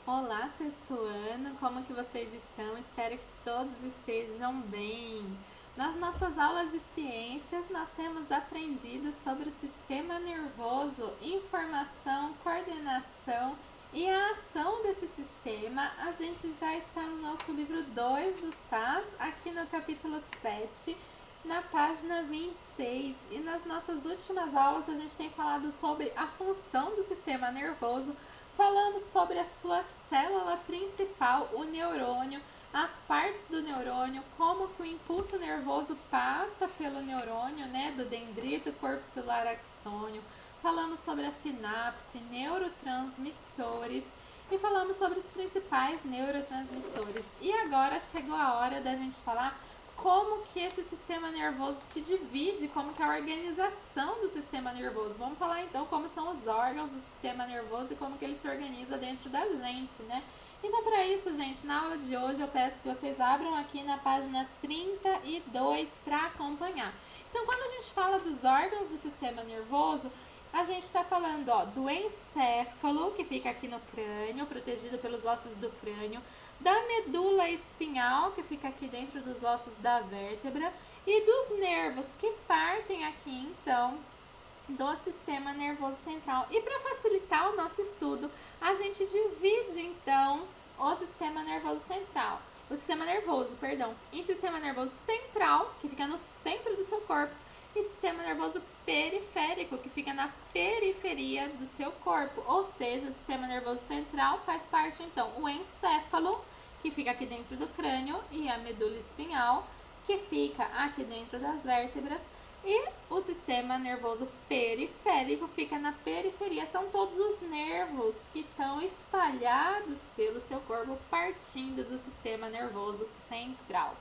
Olá, sexto ano, como que vocês estão? Espero que todos estejam bem. Nas nossas aulas de ciências, nós temos aprendido sobre o sistema nervoso, informação, coordenação e a ação desse sistema. A gente já está no nosso livro 2 do SAS, aqui no capítulo 7, na página 26. E nas nossas últimas aulas, a gente tem falado sobre a função do sistema nervoso. Falamos sobre a sua célula principal, o neurônio, as partes do neurônio, como que o impulso nervoso passa pelo neurônio, né, do dendrito, corpo celular axônio. Falamos sobre a sinapse, neurotransmissores e falamos sobre os principais neurotransmissores. E agora chegou a hora da gente falar como que esse sistema nervoso se divide, como que é a organização do sistema nervoso. Vamos falar então como são os órgãos do sistema nervoso e como que ele se organiza dentro da gente, né? Então, para isso, gente, na aula de hoje eu peço que vocês abram aqui na página 32 para acompanhar. Então, quando a gente fala dos órgãos do sistema nervoso, a gente está falando do encéfalo, que fica aqui no crânio, protegido pelos ossos do crânio, da medula espinhal, que fica aqui dentro dos ossos da vértebra, e dos nervos, que partem aqui, então, do sistema nervoso central. E para facilitar o nosso estudo, a gente divide, então, o sistema nervoso central. O sistema nervoso, perdão, em sistema nervoso central, que fica no centro do seu corpo, e sistema nervoso periférico, que fica na periferia do seu corpo. Ou seja, o sistema nervoso central faz parte, então, o encéfalo, que fica aqui dentro do crânio, e a medula espinhal, que fica aqui dentro das vértebras, e o sistema nervoso periférico fica na periferia. São todos os nervos que estão espalhados pelo seu corpo, partindo do sistema nervoso central.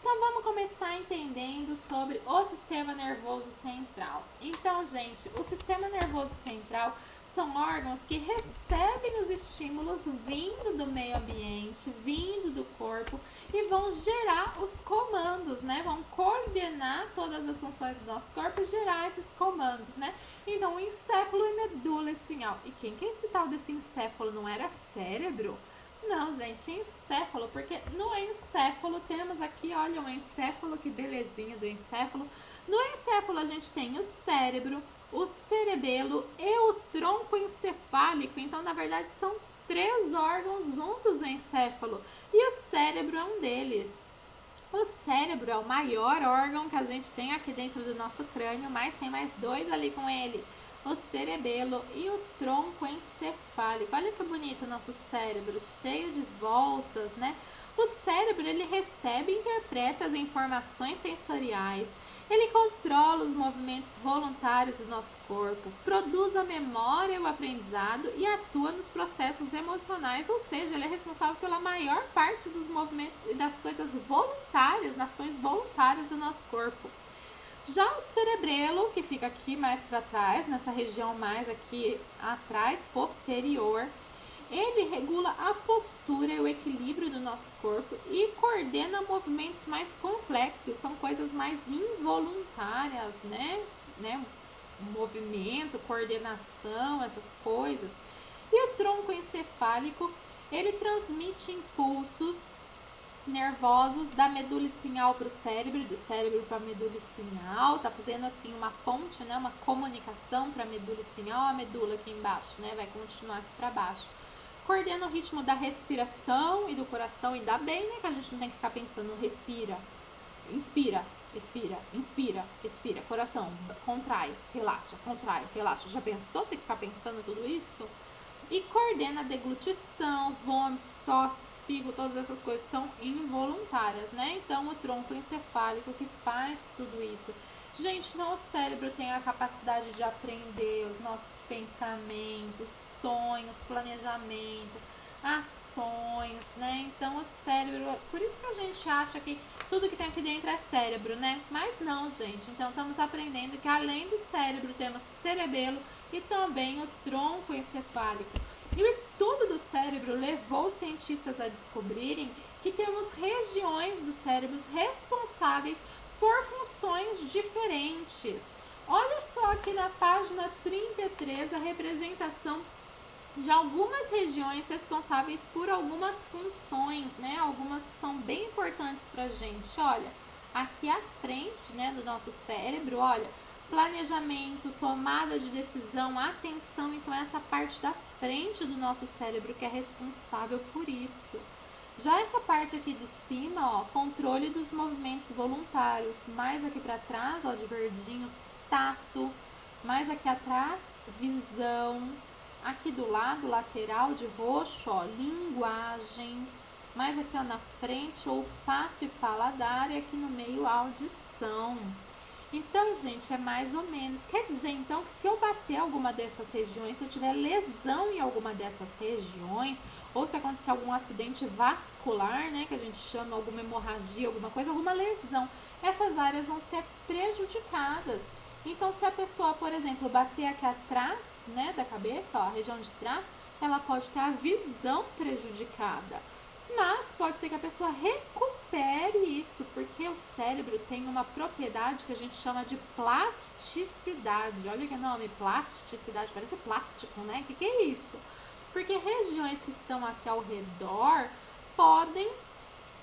Então vamos começar entendendo sobre o sistema nervoso central. Então, gente, o sistema nervoso central são órgãos que recebem os estímulos vindo do meio ambiente, vindo do corpo, e vão gerar os comandos, né? Vão coordenar todas as funções do nosso corpo e gerar esses comandos, né? Então, o encéfalo e medula espinhal. E quem que é esse tal desse encéfalo? Não era cérebro? Não, gente, encéfalo, porque no encéfalo temos aqui, olha, o encéfalo, que belezinha do encéfalo. No encéfalo a gente tem o cérebro, o cerebelo e o tronco encefálico. Então, na verdade, são 3 órgãos juntos no encéfalo. E o cérebro é um deles. O cérebro é o maior órgão que a gente tem aqui dentro do nosso crânio, mas tem mais 2 ali com ele. O cerebelo e o tronco encefálico. Olha que bonito o nosso cérebro, cheio de voltas, né? O cérebro, ele recebe e interpreta as informações sensoriais. Ele controla os movimentos voluntários do nosso corpo, produz a memória e o aprendizado e atua nos processos emocionais, ou seja, ele é responsável pela maior parte dos movimentos e das coisas voluntárias, ações voluntárias do nosso corpo. Já o cerebelo, que fica aqui mais para trás, nessa região mais aqui atrás, posterior, ele regula a postura e o equilíbrio do nosso corpo e coordena movimentos mais complexos, são coisas mais involuntárias, né? Movimento, coordenação, essas coisas. E o tronco encefálico, ele transmite impulsos nervosos da medula espinhal para o cérebro, do cérebro para a medula espinhal, tá fazendo assim uma ponte, né, uma comunicação para a medula espinhal, a medula aqui embaixo, né, vai continuar aqui para baixo. Coordena o ritmo da respiração e do coração, ainda bem, né, que a gente não tem que ficar pensando, respira, inspira, expira, inspira, expira, coração, contrai, relaxa. Já pensou ter que ficar pensando tudo isso? E coordena a deglutição, vômitos, tosse, espirro, todas essas coisas são involuntárias, né? Então, o tronco encefálico que faz tudo isso. Gente, não, o cérebro tem a capacidade de aprender os nossos pensamentos, sonhos, planejamento, ações, né? Então, o cérebro, por isso que a gente acha que tudo que tem aqui dentro é cérebro, né? Mas não, gente. Então, estamos aprendendo que além do cérebro temos cerebelo e também o tronco encefálico. E o estudo do cérebro levou os cientistas a descobrirem que temos regiões dos cérebros responsáveis por funções diferentes. Olha só aqui na página 33 a representação de algumas regiões responsáveis por algumas funções, né? Algumas que são bem importantes para a gente. Olha, aqui à frente, né, do nosso cérebro, olha, planejamento, tomada de decisão, atenção. Então, essa parte da frente do nosso cérebro que é responsável por isso. Já essa parte aqui de cima, ó, controle dos movimentos voluntários. Mais aqui para trás, ó, de verdinho, tato. Mais aqui atrás, visão. Aqui do lado lateral de roxo, ó, linguagem. Mais aqui, ó, na frente, olfato e paladar. E aqui no meio, audição. Então, gente, é mais ou menos. Quer dizer, então, que se eu bater alguma dessas regiões, se eu tiver lesão em alguma dessas regiões, ou se acontecer algum acidente vascular, né, que a gente chama alguma hemorragia, alguma coisa, alguma lesão, essas áreas vão ser prejudicadas. Então, se a pessoa, por exemplo, bater aqui atrás, né, da cabeça, ó, a região de trás, ela pode ter a visão prejudicada. Mas pode ser que a pessoa recupere isso, porque o cérebro tem uma propriedade que a gente chama de plasticidade. Olha que nome, plasticidade, parece plástico, né? Que é isso? Porque regiões que estão aqui ao redor podem,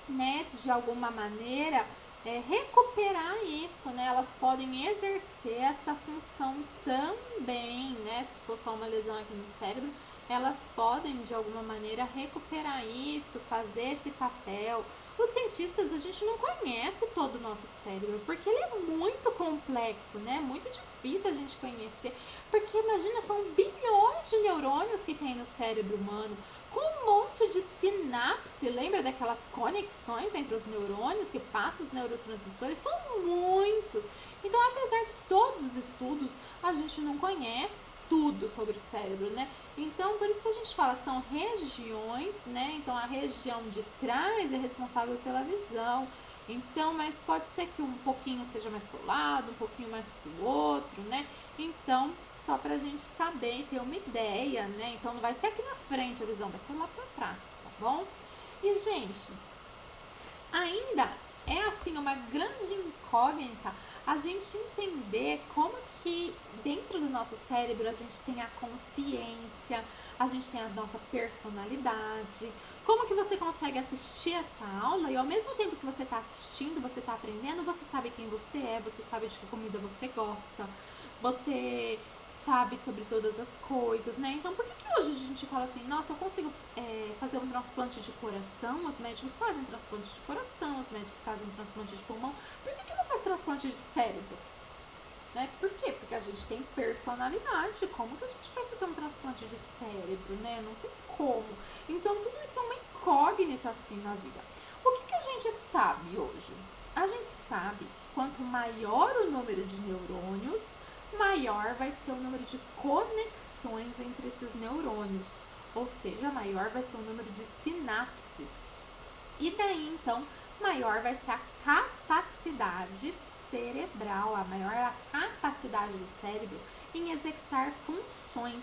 né, de alguma maneira, recuperar isso, né? Elas podem exercer essa função também, né? Se for só uma lesão aqui no cérebro, elas podem de alguma maneira recuperar isso, fazer esse papel. Os cientistas, a gente não conhece todo o nosso cérebro, porque ele é muito complexo, né? Muito difícil a gente conhecer, porque imagina, são bilhões de neurônios que tem no cérebro humano, com um monte de sinapse, lembra daquelas conexões entre os neurônios que passam os neurotransmissores? São muitos. Então, apesar de todos os estudos, a gente não conhece tudo sobre o cérebro, né? Então, por isso que a gente fala, são regiões, né? Então, a região de trás é responsável pela visão. Então, mas pode ser que um pouquinho seja mais pro lado, um pouquinho mais pro outro, né? Então, só pra gente saber e ter uma ideia, né? Então, não vai ser aqui na frente a visão, vai ser lá pra trás, tá bom? E, gente, ainda é assim uma grande incógnita a gente entender como que dentro do nosso cérebro a gente tem a consciência, a gente tem a nossa personalidade. Como que você consegue assistir essa aula e ao mesmo tempo que você está assistindo, você está aprendendo, você sabe quem você é, você sabe de que comida você gosta, você sabe sobre todas as coisas, né? Então, por que, que hoje a gente fala assim, nossa, eu consigo fazer um transplante de coração, os médicos fazem transplante de coração, os médicos fazem transplante de pulmão, por que, que não faz transplante de cérebro? Né? Por quê? Porque a gente tem personalidade, como que a gente vai fazer um transplante de cérebro, né? Não tem como. Então, tudo isso é uma incógnita, assim, na vida. O que, que a gente sabe hoje? A gente sabe que quanto maior o número de neurônios, maior vai ser o número de conexões entre esses neurônios, ou seja, maior vai ser o número de sinapses. E daí, então, maior vai ser a capacidade cerebral, a maior a capacidade do cérebro em executar funções.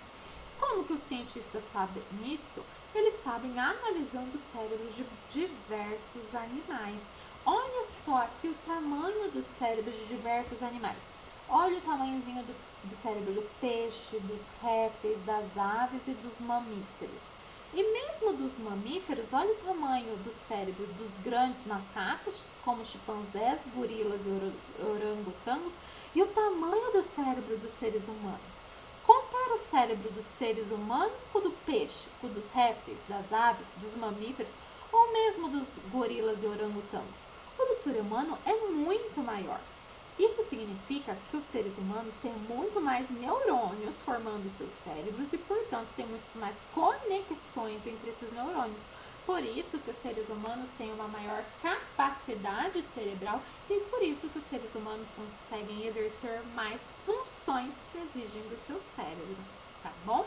Como que os cientistas sabem isso? Eles sabem analisando o cérebro de diversos animais. Olha só aqui o tamanho dos cérebros de diversos animais. Olha o tamanhozinho do cérebro do peixe, dos répteis, das aves e dos mamíferos. E mesmo dos mamíferos, olha o tamanho do cérebro dos grandes macacos, como chimpanzés, gorilas e orangotangos, e o tamanho do cérebro dos seres humanos. Compara o cérebro dos seres humanos com o do peixe, com o dos répteis, das aves, dos mamíferos, ou mesmo dos gorilas e orangotangos. O do ser humano é muito maior. Isso significa que os seres humanos têm muito mais neurônios formando seus cérebros e, portanto, têm muitas mais conexões entre esses neurônios. Por isso que os seres humanos têm uma maior capacidade cerebral e por isso que os seres humanos conseguem exercer mais funções que exigem do seu cérebro, tá bom?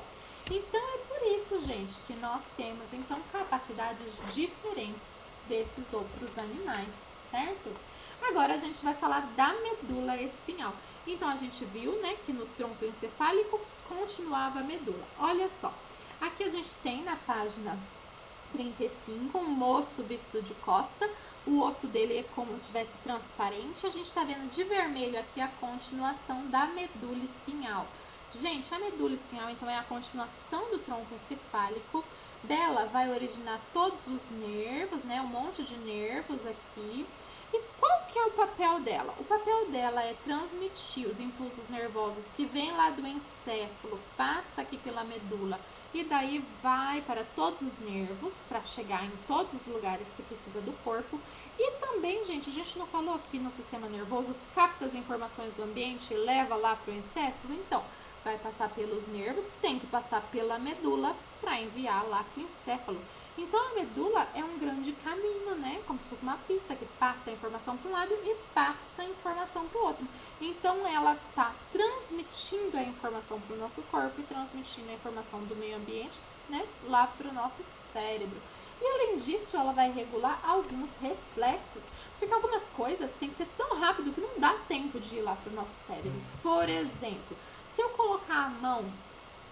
Então é por isso, gente, que nós temos então capacidades diferentes desses outros animais, certo? Agora a gente vai falar da medula espinhal. Então a gente viu, né, que no tronco encefálico continuava a medula. Olha só, aqui a gente tem na página 35 um moço visto de costa. O osso dele é como se tivesse transparente. A gente está vendo de vermelho aqui a continuação da medula espinhal. Gente, a medula espinhal, então, é a continuação do tronco encefálico. Dela vai originar todos os nervos, né? Um monte de nervos aqui. E qual que é o papel dela? O papel dela é transmitir os impulsos nervosos que vêm lá do encéfalo, passa aqui pela medula e daí vai para todos os nervos, para chegar em todos os lugares que precisa do corpo. E também, gente, a gente não falou aqui no sistema nervoso, capta as informações do ambiente e leva lá para o encéfalo? Então, vai passar pelos nervos, tem que passar pela medula para enviar lá para o encéfalo. Então a medula é um grande caminho, né? Como se fosse uma pista que passa a informação para um lado e passa a informação para o outro. Então ela está transmitindo a informação para o nosso corpo e transmitindo a informação do meio ambiente, né? Lá para o nosso cérebro. E além disso, ela vai regular alguns reflexos, porque algumas coisas tem que ser tão rápido que não dá tempo de ir lá para o nosso cérebro. Por exemplo, se eu colocar a mão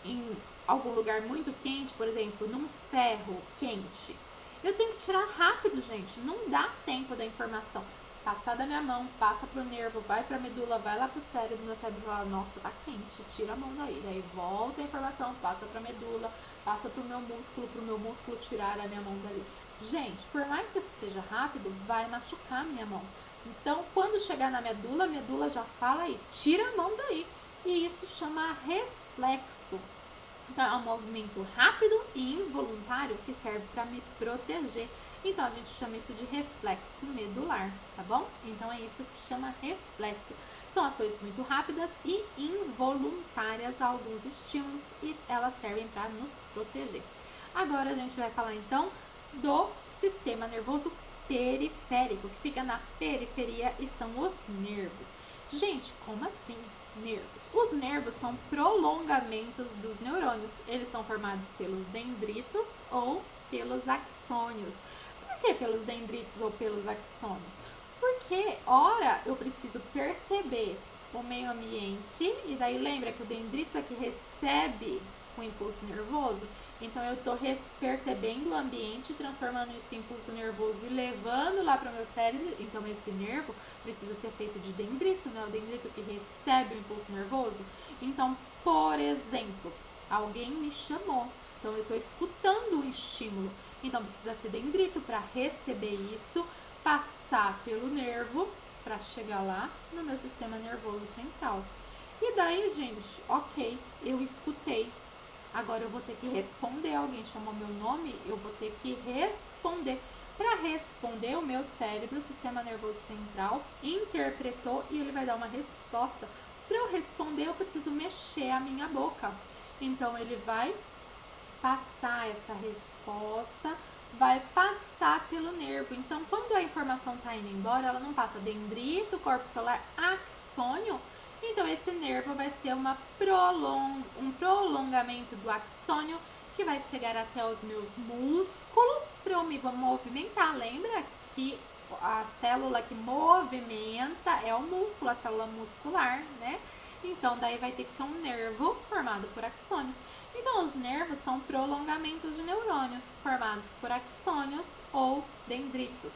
em algum lugar muito quente, por exemplo, num ferro quente, eu tenho que tirar rápido, gente. Não dá tempo da informação passar da minha mão, passa pro nervo, vai pra medula, vai lá pro cérebro, meu cérebro fala, nossa, tá quente, tira a mão daí. Daí volta a informação, passa pra medula, passa pro meu músculo tirar a minha mão dali. Gente, por mais que isso seja rápido, vai machucar a minha mão. Então, quando chegar na medula, a medula já fala aí, tira a mão daí. E isso chama reflexo. Então, é um movimento rápido e involuntário que serve para me proteger. Então, a gente chama isso de reflexo medular, tá bom? Então, é isso que chama reflexo. São ações muito rápidas e involuntárias a alguns estímulos e elas servem para nos proteger. Agora, a gente vai falar, então, do sistema nervoso periférico, que fica na periferia e são os nervos. Gente, como assim nervos? Os nervos são prolongamentos dos neurônios. Eles são formados pelos dendritos ou pelos axônios. Por que pelos dendritos ou pelos axônios? Porque, ora, eu preciso perceber o meio ambiente, e daí lembra que o dendrito é que recebe o impulso nervoso? Então, eu estou percebendo o ambiente, transformando esse impulso nervoso e levando lá para o meu cérebro. Então, esse nervo precisa ser feito de dendrito, né? O dendrito que recebe o impulso nervoso. Então, por exemplo, alguém me chamou. Então, eu estou escutando o estímulo. Então, precisa ser dendrito para receber isso, passar pelo nervo para chegar lá no meu sistema nervoso central. E daí, gente, ok, eu escutei. Agora eu vou ter que responder. Alguém chamou meu nome, eu vou ter que responder. Para responder, o meu cérebro, o sistema nervoso central, interpretou e ele vai dar uma resposta. Para eu responder, eu preciso mexer a minha boca. Então, ele vai passar essa resposta, vai passar pelo nervo. Então, quando a informação está indo embora, ela não passa dendrito, corpo celular, axônio. Então, esse nervo vai ser um prolongamento do axônio que vai chegar até os meus músculos para eu me movimentar. Lembra que a célula que movimenta é o músculo, a célula muscular, né? Então, daí vai ter que ser um nervo formado por axônios. Então, os nervos são prolongamentos de neurônios formados por axônios ou dendritos.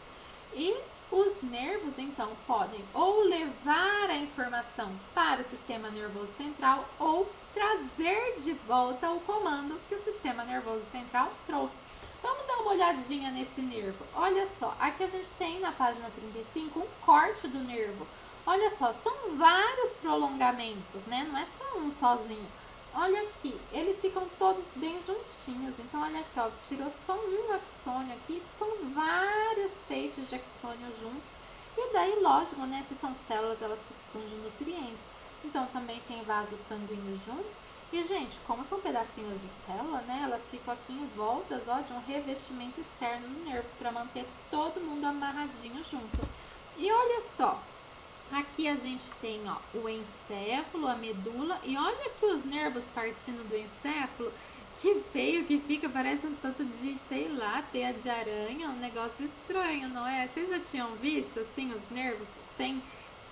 E os nervos, então, podem ou levar a informação para o sistema nervoso central ou trazer de volta o comando que o sistema nervoso central trouxe. Vamos dar uma olhadinha nesse nervo. Olha só, aqui a gente tem na página 35 um corte do nervo. Olha só, são vários prolongamentos, né? Não é só um sozinho. Olha aqui, eles ficam todos bem juntinhos. Então, olha aqui, ó, tirou só um axônio aqui. São vários feixes de axônio juntos. E daí, lógico, né, se são células, elas precisam de nutrientes. Então, também tem vasos sanguíneos juntos. E, gente, como são pedacinhos de célula, né, elas ficam aqui em voltas, ó, de um revestimento externo do nervo para manter todo mundo amarradinho junto. E olha só, aqui a gente tem, ó, o encéfalo, a medula, e olha que os nervos partindo do encéfalo, que feio que fica, parece um tanto de, sei lá, teia de aranha, um negócio estranho, não é? Vocês já tinham visto, assim, os nervos sem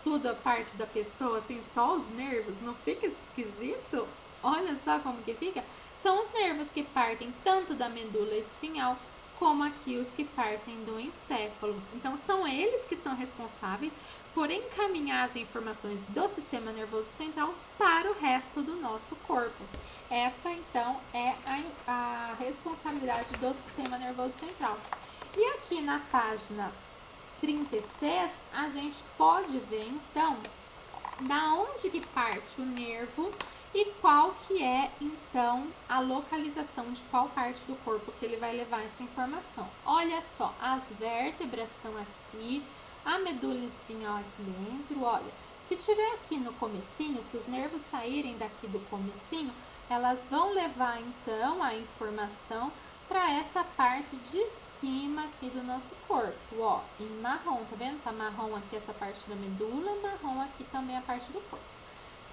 tudo a parte da pessoa, assim, só os nervos? Não fica esquisito? Olha só como que fica. São os nervos que partem tanto da medula espinhal como aqui os que partem do encéfalo. Então, são eles que são responsáveis por encaminhar as informações do sistema nervoso central para o resto do nosso corpo. Essa, então, é a responsabilidade do sistema nervoso central. E aqui na página 36, a gente pode ver, então, da onde que parte o nervo e qual que é, então, a localização de qual parte do corpo que ele vai levar essa informação. Olha só, as vértebras estão aqui, a medula espinhal aqui dentro, olha. Se tiver aqui no comecinho, se os nervos saírem daqui do comecinho, elas vão levar, então, a informação para essa parte de cima aqui do nosso corpo, ó, em marrom, tá vendo? Tá marrom aqui essa parte da medula, marrom aqui também a parte do corpo.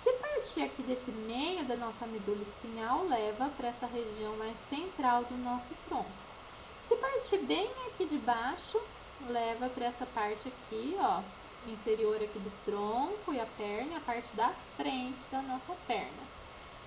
Se partir aqui desse meio da nossa medula espinhal, leva para essa região mais central do nosso tronco. Se partir bem aqui de baixo, leva para essa parte aqui, ó, inferior aqui do tronco e a perna, a parte da frente da nossa perna.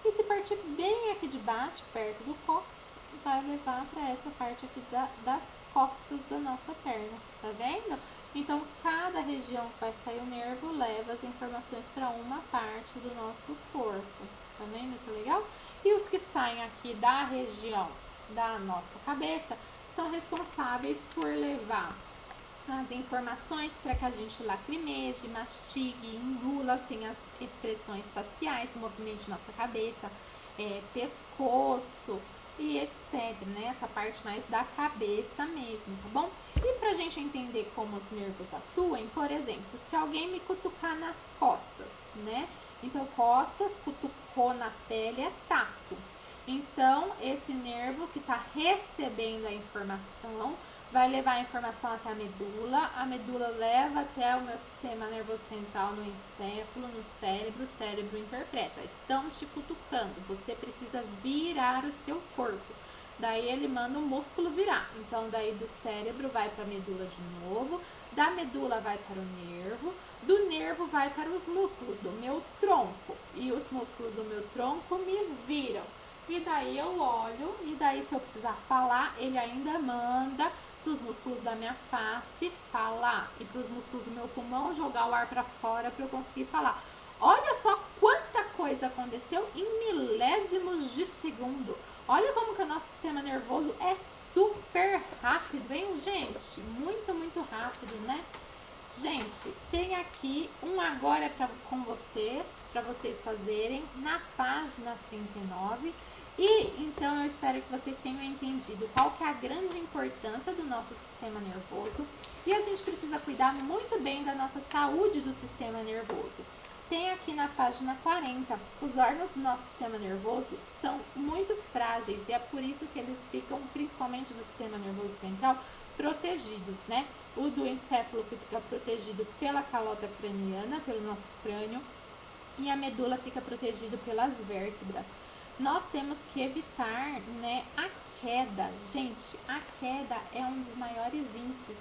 E se partir bem aqui de baixo, perto do cóccix, vai levar para essa parte aqui das costas da nossa perna, tá vendo? Então, cada região que vai sair o nervo leva as informações para uma parte do nosso corpo, tá vendo que legal? E os que saem aqui da região da nossa cabeça são responsáveis por levar as informações para que a gente lacrimeje, mastigue, engula, tem as expressões faciais, movimente nossa cabeça, pescoço e etc, né? Essa parte mais da cabeça mesmo, tá bom? E pra gente entender como os nervos atuam, por exemplo, se alguém me cutucar nas costas, né? Então, costas, cutucou na pele é tato. Então, esse nervo que está recebendo a informação vai levar a informação até a medula leva até o meu sistema nervoso central no encéfalo, no cérebro, o cérebro interpreta. Estão te cutucando, você precisa virar o seu corpo. Daí ele manda o músculo virar. Então, daí do cérebro vai para a medula de novo, da medula vai para o nervo, do nervo vai para os músculos do meu tronco. E os músculos do meu tronco me viram. E daí eu olho, e daí se eu precisar falar, ele ainda manda para os músculos da minha face falar e para os músculos do meu pulmão jogar o ar para fora para eu conseguir falar. Olha só quanta coisa aconteceu em milésimos de segundo. Olha como que o nosso sistema nervoso é super rápido, hein, gente? Muito, muito rápido, né? Gente, tem aqui um agora com você, para vocês fazerem na página 39. E então eu espero que vocês tenham entendido qual que é a grande importância do nosso sistema nervoso. E a gente precisa cuidar muito bem da nossa saúde do sistema nervoso. Tem aqui na página 40, os órgãos do nosso sistema nervoso são muito frágeis e é por isso que eles ficam, principalmente do sistema nervoso central, protegidos, né? O do encéfalo fica protegido pela calota craniana, pelo nosso crânio, e a medula fica protegida pelas vértebras. Nós temos que evitar, né, a queda. Gente, a queda é um dos maiores índices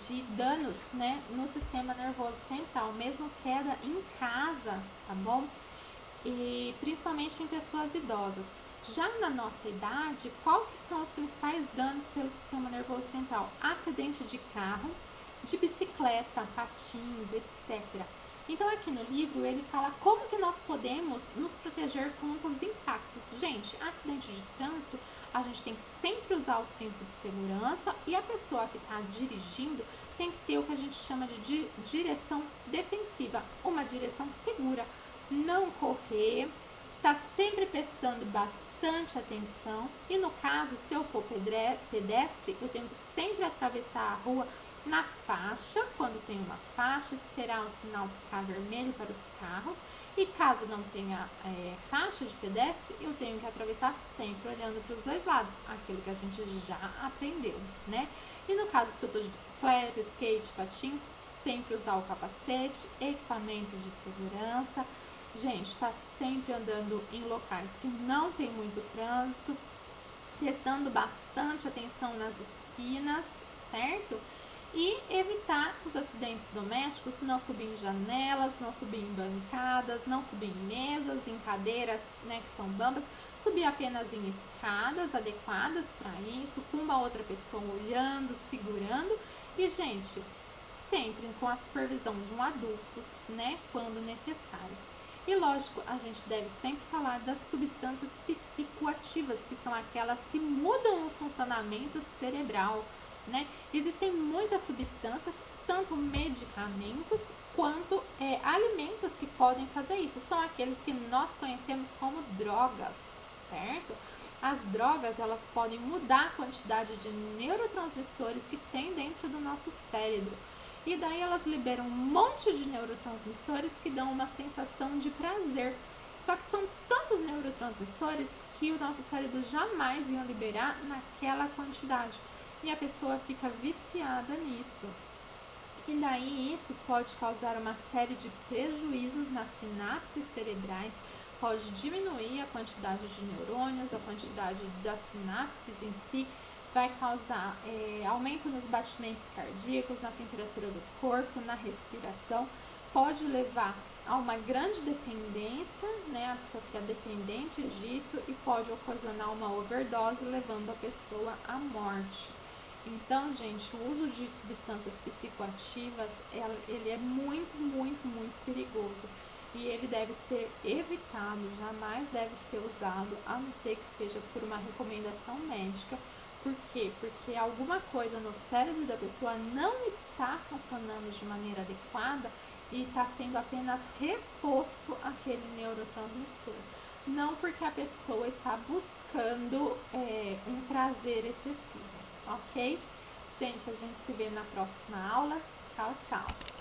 de danos, né, no sistema nervoso central, mesmo queda em casa, tá bom? E principalmente em pessoas idosas. Já na nossa idade, qual que são os principais danos pelo sistema nervoso central? Acidente de carro, de bicicleta, patins, etc. Então aqui no livro ele fala como que nós podemos nos proteger contra os impactos. Gente, acidente de trânsito, a gente tem que sempre usar o cinto de segurança e a pessoa que está dirigindo tem que ter o que a gente chama de direção defensiva, uma direção segura, não correr, estar sempre prestando bastante atenção e no caso, se eu for pedestre, eu tenho que sempre atravessar a rua na faixa, quando tem uma faixa, esperar o sinal ficar vermelho para os carros e caso não tenha faixa de pedestre, eu tenho que atravessar sempre olhando para os dois lados, aquilo que a gente já aprendeu, né? E no caso, se eu estou de bicicleta, skate, patins, sempre usar o capacete, equipamentos de segurança. Gente, está sempre andando em locais que não tem muito trânsito, prestando bastante atenção nas esquinas, certo? E evitar os acidentes domésticos, não subir em janelas, não subir em bancadas, não subir em mesas, em cadeiras, né, que são bambas. subir apenas em escadas adequadas para isso, com uma outra pessoa olhando, segurando e, gente, sempre com a supervisão de um adulto, né, quando necessário. E lógico, a gente deve sempre falar das substâncias psicoativas, que são aquelas que mudam o funcionamento cerebral, né? Existem muitas substâncias, tanto medicamentos quanto alimentos que podem fazer isso. São aqueles que nós conhecemos como drogas, certo? As drogas, elas podem mudar a quantidade de neurotransmissores que tem dentro do nosso cérebro. E daí elas liberam um monte de neurotransmissores que dão uma sensação de prazer. Só que são tantos neurotransmissores que o nosso cérebro jamais ia liberar naquela quantidade. E a pessoa fica viciada nisso. E daí isso pode causar uma série de prejuízos nas sinapses cerebrais, pode diminuir a quantidade de neurônios, a quantidade das sinapses em si, vai causar aumento nos batimentos cardíacos, na temperatura do corpo, na respiração, pode levar a uma grande dependência, né? A pessoa fica dependente disso e pode ocasionar uma overdose, levando a pessoa à morte. Então, gente, o uso de substâncias psicoativas, ele é muito, muito, muito perigoso. E ele deve ser evitado, jamais deve ser usado, a não ser que seja por uma recomendação médica. Por quê? Porque alguma coisa no cérebro da pessoa não está funcionando de maneira adequada e está sendo apenas reposto aquele neurotransmissor. Não porque a pessoa está buscando um prazer excessivo, ok? Gente, a gente se vê na próxima aula. Tchau, tchau!